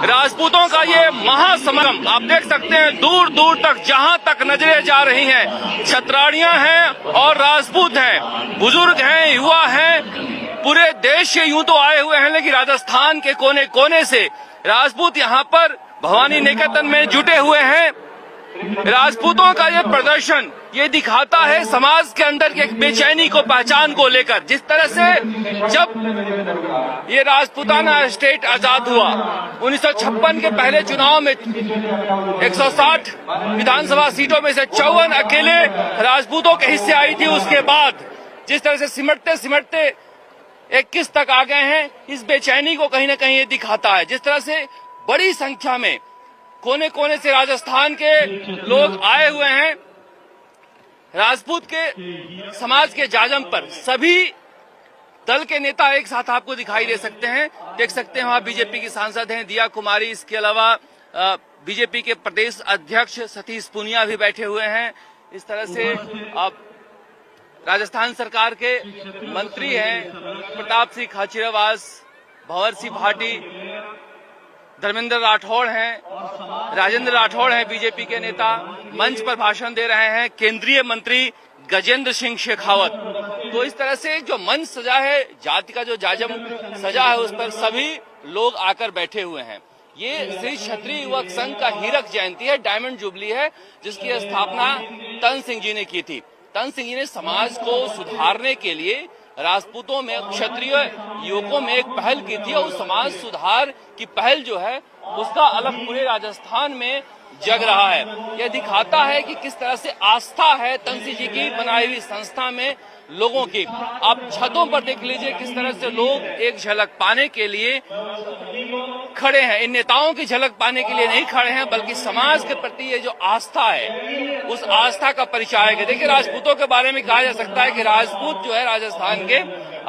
राजपूतों का ये महासमागम आप देख सकते हैं, दूर दूर तक जहां तक नजरें जा रही हैं, छतराड़ियां हैं और राजपूत हैं, बुजुर्ग हैं, युवा हैं, पूरे देश से यूं तो आए हुए हैं, लेकिन राजस्थान के कोने कोने से राजपूत यहां पर भवानी निकेतन में जुटे हुए हैं। राजपूतों का ये प्रदर्शन ये दिखाता है समाज के अंदर की एक बेचैनी को, पहचान को लेकर। जिस तरह से जब ये राजपूताना स्टेट आजाद हुआ 1956 के पहले चुनाव में 160 विधानसभा सीटों में से 54 अकेले राजपूतों के हिस्से आई थी। उसके बाद जिस तरह से सिमटते सिमटते 21 तक आ गए हैं, इस बेचैनी को कहीं न कहीं ये दिखाता है। जिस तरह से बड़ी संख्या में कोने कोने से राजस्थान के लोग आए हुए हैं, राजपूत के समाज के जाजम पर सभी दल के नेता एक साथ आपको दिखाई दे सकते हैं। देख सकते हैं वहां बीजेपी की सांसद हैं दिया कुमारी, इसके अलावा बीजेपी के प्रदेश अध्यक्ष सतीश पूनिया भी बैठे हुए हैं। इस तरह से आप राजस्थान सरकार के मंत्री हैं प्रताप सिंह खाचरियावास, भंवर सिंह भाटी, धर्मेंद्र राठौड़ हैं, राजेंद्र राठौड़ हैं बीजेपी के नेता, मंच पर भाषण दे रहे हैं केंद्रीय मंत्री गजेंद्र सिंह शेखावत। तो इस तरह से जो मंच सजा है, जाति का जो जाजम सजा है, उस पर सभी लोग आकर बैठे हुए हैं। ये श्री क्षत्रिय युवक संघ का हीरक जयंती है, डायमंड जुबली है, जिसकी स्थापना तन सिंह जी ने की थी। तन सिंह जी ने समाज को सुधारने के लिए राजपूतों में, क्षत्रिय युवकों में एक पहल की थी, और समाज सुधार की पहल जो है उसका अलग पूरे राजस्थान में जग रहा है। यह दिखाता है कि किस तरह से आस्था है तन सिंह जी की बनाई हुई संस्था में लोगों की। आप छतों पर देख लीजिए किस तरह से लोग एक झलक पाने के लिए खड़े हैं। इन नेताओं की झलक पाने के लिए नहीं खड़े हैं, बल्कि समाज के प्रति ये जो आस्था है, उस आस्था का परिचायक है। देखिए, राजपूतों के बारे में कहा जा सकता है कि राजपूत जो है राजस्थान के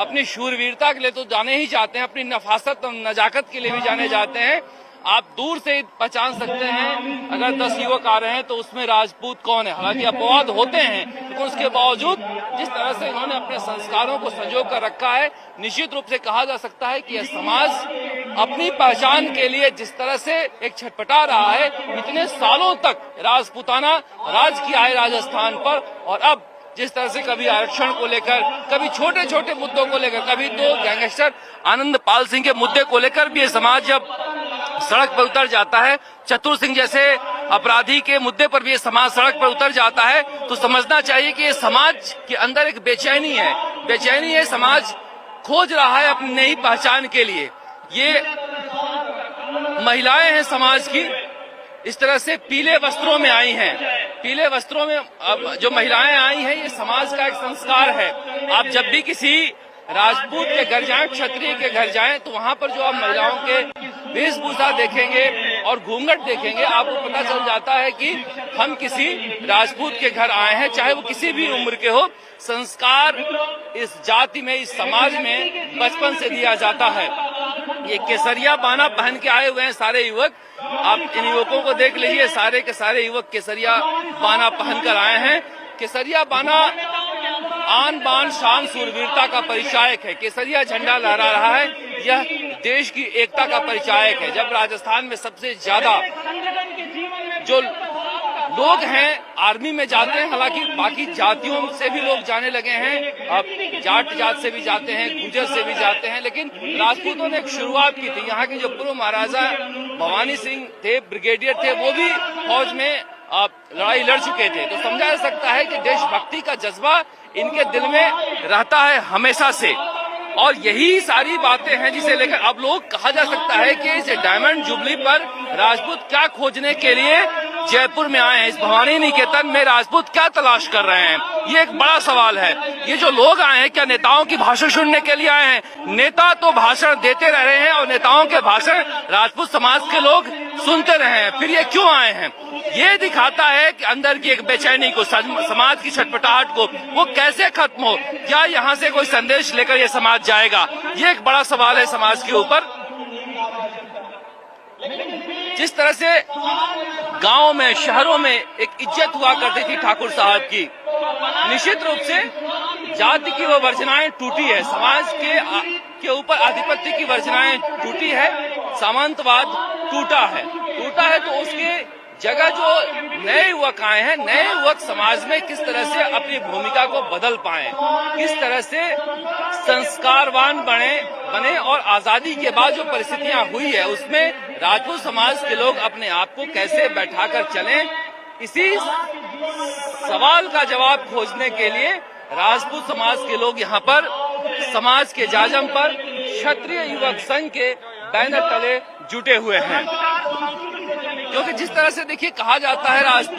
अपनी शूरवीरता के लिए तो जाने ही जाते हैं, अपनी नफासत और नजाकत के लिए भी जाने जाते हैं। आप दूर से पहचान सकते हैं, अगर 10 युवक आ रहे हैं तो उसमें राजपूत कौन है। हालांकि अपवाद होते हैं, लेकिन उसके बावजूद जिस तरह से इन्होंने अपने संस्कारों को संजो कर रखा है, निश्चित रूप से कहा जा सकता है कि यह समाज अपनी पहचान के लिए जिस तरह से एक छटपटा रहा है, इतने सालों तक राजपूताना राज किया है राजस्थान पर, और अब जिस तरह से कभी आरक्षण को लेकर, कभी छोटे छोटे मुद्दों को लेकर, कभी तो गैंगस्टर आनंद पाल सिंह के मुद्दे को लेकर भी ये समाज जब सड़क पर उतर जाता है, चतुर सिंह जैसे अपराधी के मुद्दे पर भी ये समाज सड़क पर उतर जाता है, तो समझना चाहिए कि ये समाज के अंदर एक बेचैनी है, समाज खोज रहा है अपनी नई पहचान के लिए। ये महिलाएं हैं समाज की, इस तरह से पीले वस्त्रों में आई हैं। पीले वस्त्रों में अब जो महिलाएं आई हैं, ये समाज का एक संस्कार है। आप जब भी किसी राजपूत के घर जाएं, क्षत्रिय के घर जाएं, तो वहां पर जो आप महिलाओं के वेशभूषा देखेंगे और घूंघट देखेंगे, आपको पता चल जाता है कि हम किसी राजपूत के घर आए हैं, चाहे वो किसी भी उम्र के हो। संस्कार इस जाति में, इस समाज में बचपन से दिया जाता है। ये केसरिया बाना पहन के आए हुए हैं सारे युवक। आप इन युवकों को देख लीजिए, सारे के सारे युवक केसरिया बाना पहनकर आए हैं। केसरिया बाना आन बान शान सूरवीरता का परिचायक है। केसरिया झंडा लहरा रहा है, यह देश की एकता का परिचायक है। जब राजस्थान में सबसे ज्यादा जो लोग हैं आर्मी में जाते हैं, हालांकि बाकी जातियों से भी लोग जाने लगे हैं, अब जाट जात से भी जाते हैं, गुर्जर से भी जाते हैं, लेकिन राजपूतों ने एक शुरुआत की थी। यहाँ के जो पूर्व महाराजा भवानी सिंह थे, ब्रिगेडियर थे, वो भी फौज में लड़ाई लड़ चुके थे। तो समझा जा सकता है कि देशभक्ति का जज्बा इनके दिल में रहता है हमेशा से, और यही सारी बातें हैं जिसे लेकर अब लोग कहा जा सकता है कि इस डायमंड जुबली पर राजपूत क्या खोजने के लिए जयपुर में आए हैं। इस भवानी निकेतन में राजपूत क्या तलाश कर रहे हैं, ये एक बड़ा सवाल है। ये जो लोग आए हैं, क्या नेताओं की भाषण सुनने के लिए आए हैं? नेता तो भाषण देते रह रहे हैं और नेताओं के भाषण राजपूत समाज के लोग सुनते रहे हैं, फिर ये क्यों आए हैं? ये दिखाता है कि अंदर की एक बेचैनी को, समाज की छटपटाहट को, वो कैसे खत्म हो। क्या यहाँ से कोई संदेश लेकर ये समाज जाएगा? ये एक बड़ा सवाल है समाज के ऊपर। जिस तरह से गांव में, शहरों में एक इज्जत हुआ करती थी ठाकुर साहब की, निश्चित रूप से जाति की वो वर्जनाएं टूटी है, समाज के ऊपर आधिपत्य की वर्जनाएं टूटी है, सामंतवाद टूटा है तो उसके जगह जो नए युवक आए हैं, नए युवक समाज में किस तरह से अपनी भूमिका को बदल पाए, किस तरह से संस्कारवान बने और आजादी के बाद जो परिस्थितियां हुई है उसमें राजपूत समाज के लोग अपने आप को कैसे बैठाकर चलें, इसी सवाल का जवाब खोजने के लिए राजपूत समाज के लोग यहाँ पर समाज के जाजम पर क्षत्रिय युवक संघ के बैनर तले जुटे हुए हैं। क्योंकि जिस तरह से देखिए कहा जाता है राजपूत